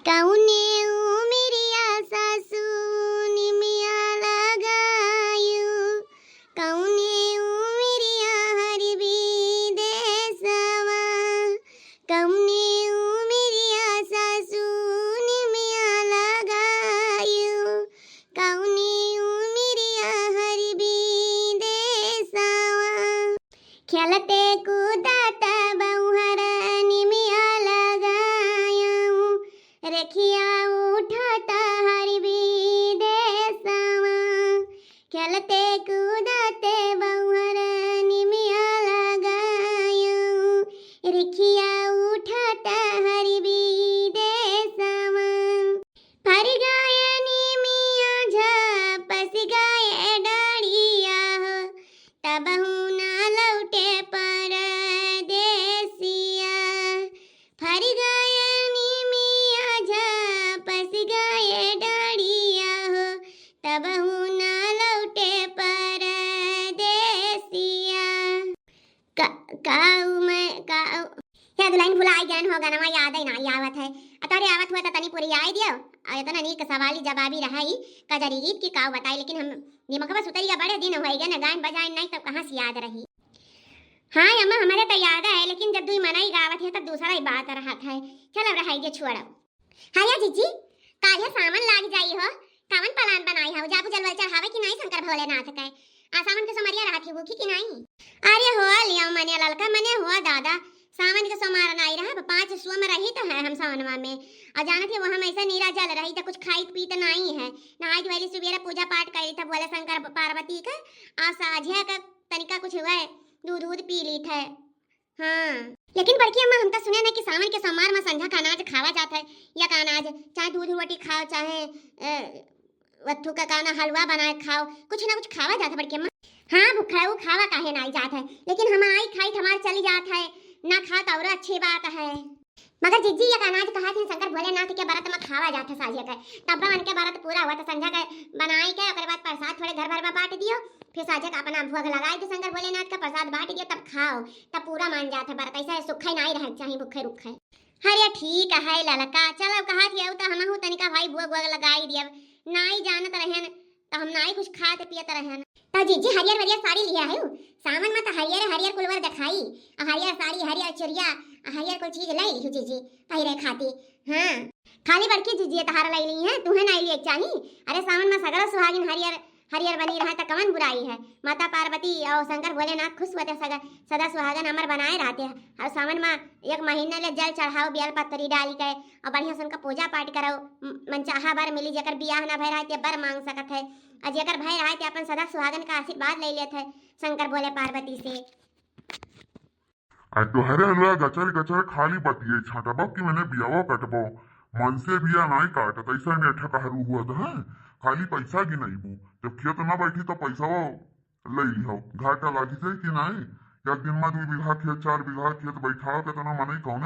कौने उमिरिया सासू निमिया लगायू, कौने उमिरिया हरबी देसवा, कौने उमिरिया सासू निमिया लगायू, कौने उमिरिया हरबी देसवा। खेलते कूदत बहुहर निमिया लगायू, रखिया उठत हरबी देसवा। खेलते कूदते बहुहर निमिया लगायू, रखिया उठत हरबी देसवा। फर गाय निमिया झपस गाय डाढ़िया हो, तबहू ना लौटे परदेसिया। फर गाय निमिया झपस गाय डाढ़िया हो, तबहू ना लौटे परदेसिया। काऊ मैं काऊ या दुल्हन भुलाई ज्ञान हो गनवा याद ही नहीं आवत है। अतरे आवत हुआ तो तनी पूरी याद दियो। आ इतना नीक सवाली जवाबी रहाई कजरी गीत की काऊ बताई, लेकिन हम दिमाग में सुतरिया बड़े दिन हो गए ना, गान बजाए नहीं तब कहाँ से याद रही। हाँ अम्मा हमारे तो याद है, लेकिन जब दुई मनाई गावत है तब दूसरा ही बात रहा है। चल अब रहाई छोड़। हाँ या जीजी काहे सामान लाग जाई हो, कावन प्लान बनाई हो, जाबू जलवल चढ़ावे कि नहीं शंकर भोलेनाथ के। आ सावन के समरिया रहत भूखी कि नहीं। अरे हो लिया मने ललका मने हुआ दादा, सावन के सोमार नहीं रहा 5 सुअ में रही तो है हम सावनवा में। और जानत है वो हम ऐसा नीरा जल रही तो कुछ खाई पी तो नहीं है। नहाई धोली सुबेरे पूजा पाठ करी था बोले शंकर पार्वती का। आ साझे का तनिका कुछ हुआ है दूध पी ली थे। हाँ लेकिन बड़की अम्मा हम तो सुने ना कि सावन के सोमवार में संझा का अनाज खावा जाता है, या का अनाज चाहे दूध रोटी खाओ चाहे वत्थु का काना हलवा बनाए खाओ, कुछ ना कुछ खावा जाता है बड़की अम्मा। हाँ भूखा वो खावा काहे नहीं जाता है, लेकिन हम आई खाई हमार चली जाता है ना खाता और अच्छी बात है। मगर जीजी ये अनाज कहा थे शंकर भोलेनाथ के व्रत में खावा जाता साझे का, तब मन के व्रत पूरा हुआ तो संझा का बनाई के ओकर बाद प्रसाद थोड़े घर भर में बांट दियो, फिर साझे का अपना भोग लगाई के शंकर भोलेनाथ का प्रसाद बांट दियो, तब खाओ तब पूरा मान जाता है व्रत। ऐसा सुखे नहीं रह चाहिए भूखे रुखे। अरे ठीक है ललका चलो कहा थी तो हम हूं तनिका भाई भोग लगाई दिया, नहीं जानत रहन तो हम नहीं कुछ खाते पियत रहन। तो जीजी हरियर हरियर साड़ी लिया है सावन में तो हरियर हरियर कुलवर दिखाई, हरियर साड़ी हरियर चुरिया हरियर कोई चीज लाई लिहू जीजी पहिरे खाती। हाँ खाली बड़की जीजी तहार लाई ली है, तुम्हें नहीं लिए चाही। अरे सावन में सगरा सुहागिन हरियर हरियर बनी रहा तो कवन बुराई है। माता पार्वती और शंकर भोलेनाथ खुश हुए सदा सुहागन अमर बनाए रहते हैं। और सावन में 1 महीना ले जल चढ़ाओ बेल पत्तरी डाल के और बढ़िया से उनका पूजा पाठ करो, मनचाहा बर मिली। जकर बियाह ना भय रहते बर मांग सकत है, और जकर भय रहते अपन सदा सुहागन का आशीर्वाद ले लेते है शंकर भोले पार्वती से। तो हरे हलवा गचर गचर खाली बतिये छाटबो कि मैंने बियावो कटबो मन से बिया नहीं काटत ऐसा नेठा कहरू हुआ था खाली पैसा गिनाइबू जब खेत ना बैठी तो पैसा वो ले लिहो घाटा लागी से कि नहीं। एक दिन में 2 बीघा खेत 4 बीघा खेत बैठाओ के तना मने कौन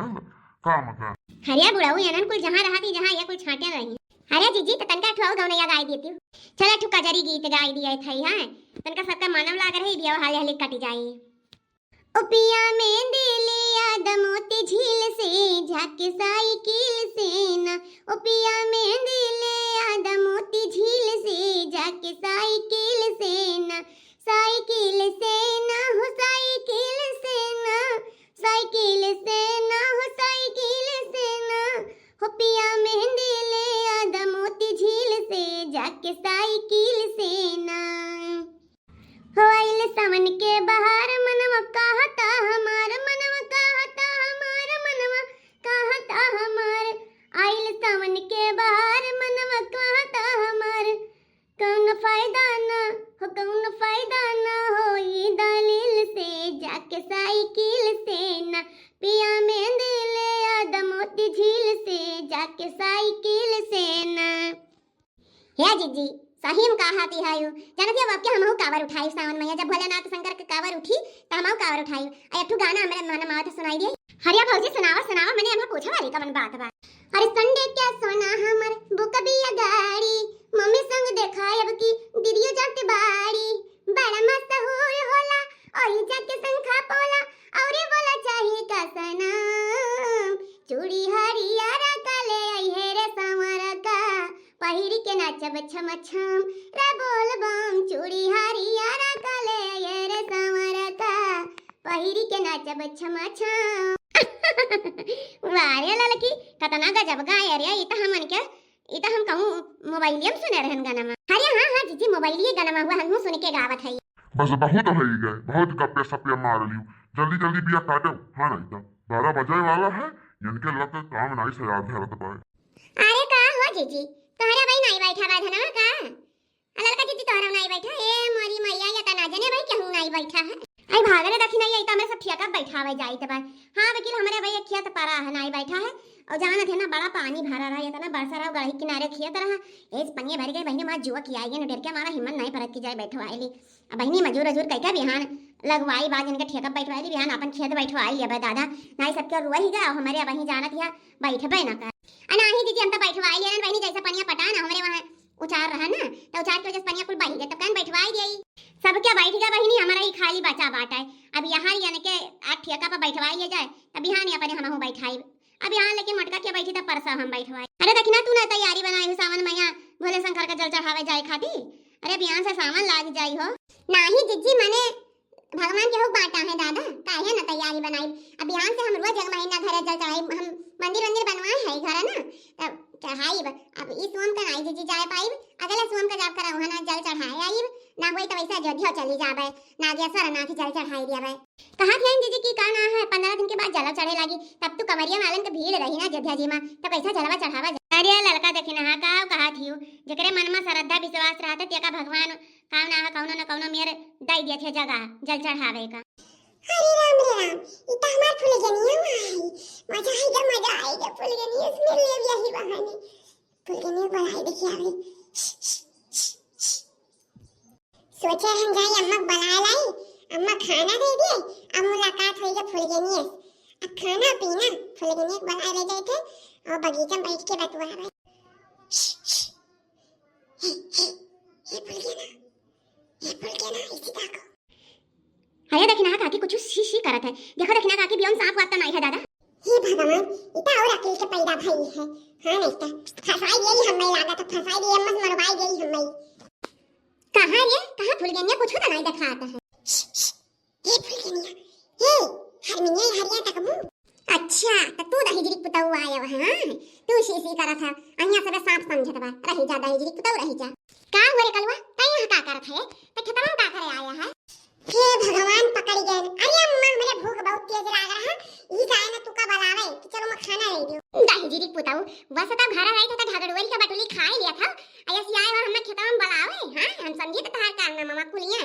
का मतलब हरिया बुढ़ाऊ यानन कुल जहां रहती जहां ये कुल छाटे रही। अरे जीजी तो तनका ठुआऊ गौनैया गाई देती हूं, चला ठुका जरी गीत गाई दिया थई। हां तनका सबका मानव लाग रही बिया हाले हाले कटी जाई। ओ पिया मेहंदी लिया दमोती झील से झाके साइकिल से ना, ओ पिया मेहंदी लिया दमोती झील से झाके साइकिल से ना, साइकिल से ना हो साइकिल से ना, साइकिल से ना हो साइकिल से ना, हो पिया मेहंदी लिया दमोती झील से झाके साइकिल से ना। हो आइल सावन के बहार मनवा कहता हमार, मनवा कहता हमार, मनवा कहता हमार। आइल सावन के बहार मनवा कहता हमार, कौन फायदा ना हो कौन फायदा ना हो ये दलील से जाके साइकिल से ना, पिया मेहंदी ले दमोती झील से जाके साइकिल से ना। हे जीजी सही में कहा थी हायु जानती अब आपके हमहु कावर उठाई सावन में जब भोलेनाथ शंकर के कावर उठी त हमहु कावर उठाई। आ एकठो गाना हमरे मन माथे सुनाई दे। हरिया भौजी सुनावा सुनावा मैंने हमहु पूछा वाली कवन बात बा। अरे संडे क्या सोना हमर बुक बिया गाड़ी, मम्मी संग देखाय अब की दीदियो जाके बाड़ी, बड़ा मस्त होला ओही जाके संखा पोला औरे बोला चाहिए का सनम, चूड़ी हरिया काले आई है पहिरी के नाचब छम छम रे बोल बम चूड़ी हरियारा कले ये रे संवर का पहिरी के नाचब छम छम वारे ललकी कतना गजब गाय रे ई त हमन के ई त हम कहूं मोबाइलियम सुने रहन गाना अरे हां हां जीजी मोबाइलिए गाना हुआ हम सुन के गावत है बस बहुत हो गए, बहुत गप्पे सप्पे मार लियो। जल्दी जल्दी बिया काटो। हाँ नहीं तो 12 बजे वाला है, इनके लग काम नहीं से याद है रत पाए। अरे का हो जीजी तोहरा भाई नहीं बैठा बा धना का अलल का जीजी तोहरा नहीं बैठा ए मोरी मैया या तना जने भाई केहू नहीं बैठा है आई भागरे दखी नहीं आई त मैं सब ठियाका बैठावे जाई त बा हां वकील हमरे भाई खिया त पारा है नहीं बैठा है और जाना थे ना बड़ा पानी भरा रहा है तना बरसा रहा गढ़ी किनारे खिया तरह एस पनिए भर गए बहने मां जुआ की आई न डर के हमारा हिम्मत नहीं परत की जाए बैठवाईली अब बहनी मजूर अजूर कई का बिहान लगवाई बाज इनके ठेका बैठवाईली बिहान अपन खेत बैठवाई अब दादा नहीं सबके रुआ ही गया हमारे अब वहीं जाना थिया बैठबे ना कर अना ही दीदी हम तो बैठवाई लेन बहनी जैसे पनिया पटा ना हमारे वहां उचार रहा ना तो उचार के वजह से पनिया कुल बही गए तब कान बैठवाई गई सब क्या बैठ गया बहनी हमारा ही खाली बचा बाटा है अब यहाँ यानी के आठ ठेका पर बैठवाई जाए तब बिहान अपने हम बैठाई अब यहाँ लेके मटका के बैठी था परसा हम बैठवाई अरे देखना तू ना तैयारी बनाई हो सावन मैया भोले शंकर का जल चढ़ावे जाए खाती अरे अब यहाँ से सामान लाग जाई हो नाही जीजी मने भगवान के हो बाटा है दादा काहे ना तैयारी बनाई अब यहाँ से हम रोज महीना घर जल चढ़ाई हम मंदिर बनवाए है घर ना तब चढ़ाई अब इस सोम का नहीं जीजी जाए पाई अगला सोम का जाप करा वहां जल चढ़ाए आई ना होई तो वैसे अयोध्या चली जाबे नागेश्वर नाथ जल चढ़ाई दियाबे कहां थे जीजी की कहना है 15 दिन के बाद जल चढ़े लगी तब तो कवरिया वालन के भीड़ रही ना अयोध्या जी में तो कैसा जलवा चढ़ावा अरे लड़का देखिना हा का कहा थियो जकरे मन में श्रद्धा विश्वास रहते तेका भगवान कावना है कौनो न कौनो मेरे दई दिए थे जगह जल चढ़ावे का हरे राम रे राम ई त हमार फुलगनिया आई मजा आएगा फुलगनिया इसमें ले यही बहाने फुलगनिया बनाई देखिए अभी सोचे हम जाई अम्मा बना लाई अम्मा खाना दे दे अब मुलाकात होई फुलगनिया अब खाना पीना फुलगनिया बना ले जाए थे और बगीचा में बैठ के बतवा रहे ये फुलगना इसी का अरे देखना काकी कुछ शी करत है देखो देखना काकी बियन सांप वाता नहीं है दादा हे भगवान इता और अकल के पैदा भई है हां नहीं तो फसाई गई हमें लागत फसाई गई अम्मा मरवाई गई हमें कहां ये कहां फुलगनिया कुछ तो नहीं दिखाता है ये फुलगनिया हे हरमिया हरिया तक मु अच्छा तो तू दहीजरी पुताऊ आया हां तू शी करत है अहिया सब सांप समझत बा रही जा दहीजरी पुताऊ रही जा का होरे कलवा तै यहां का करत है तो खेतवा का करे आया है हे भगवान पकड़ गए अरे अम्मा मेरे भूख बहुत तेज लग रहा है ई जाए ना तू का बुलावे कि चलो मैं खाना ले दियो दहीजरी पुताऊ बस तो घर आई था घगड़ुरी का बटुली खा लिया था ऐसे आए हो हमने खेतवा में बुलावे हां हम समझी तो तार करना मामा कुलिया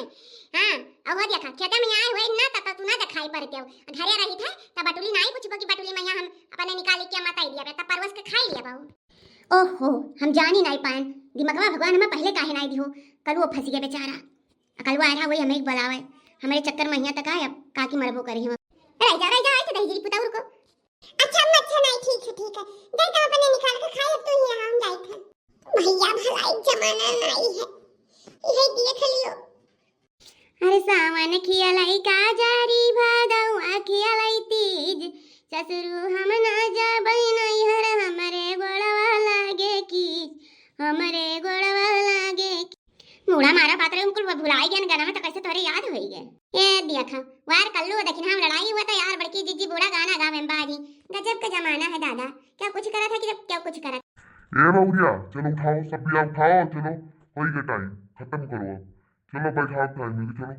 हां अब हो देखा खेत में आए हुए ना तब तू ना दिखाई पड़ते हो घरे रही था तब बटुली नहीं पूछबो कि बटुली मैया हम अपने निकाल के मत आई दिया तब परवस के खा लिया बाबू ओहो हम जान ही नहीं पाए दिमागवा भगवान हमें पहले काहे नहीं दियो कल वो फंस गया बेचारा कल वो आया वही हमें एक बुलावे हमारे चक्कर में यहाँ तक आए अब काकी मरबो करी हम रह जा आई तो दहीजरी पुताऊ को अच्छा अम्मा अच्छा नहीं ठीक है जाए तो अपने निकाल के खाए तो ही हम जाए थे भैया भलाई जमाना नहीं है ये देख लियो अरे सावन खियालाई का जारी भादऊ आखियालाई तीज ससुरु हम ना जाबै नहीं हर हमरे गोड़वा लागे की हमरे गोड़वा लागे मुड़ा मारा पात्र उनको भुलाई गया गाना में तो कैसे तोरे याद होई गए ए देखा वार कल्लू देखिन हम लड़ाई हुआ तो यार बड़की जिज्जी बूढ़ा गाना गावे बाजी गजब का जमाना है दादा क्या कुछ करा था कि जब क्या कुछ करा ए बउरिया चलो उठाओ सब बिया उठाओ चलो होई गए टाइम खत्म करो अब चलो बैठाओ टाइम चलो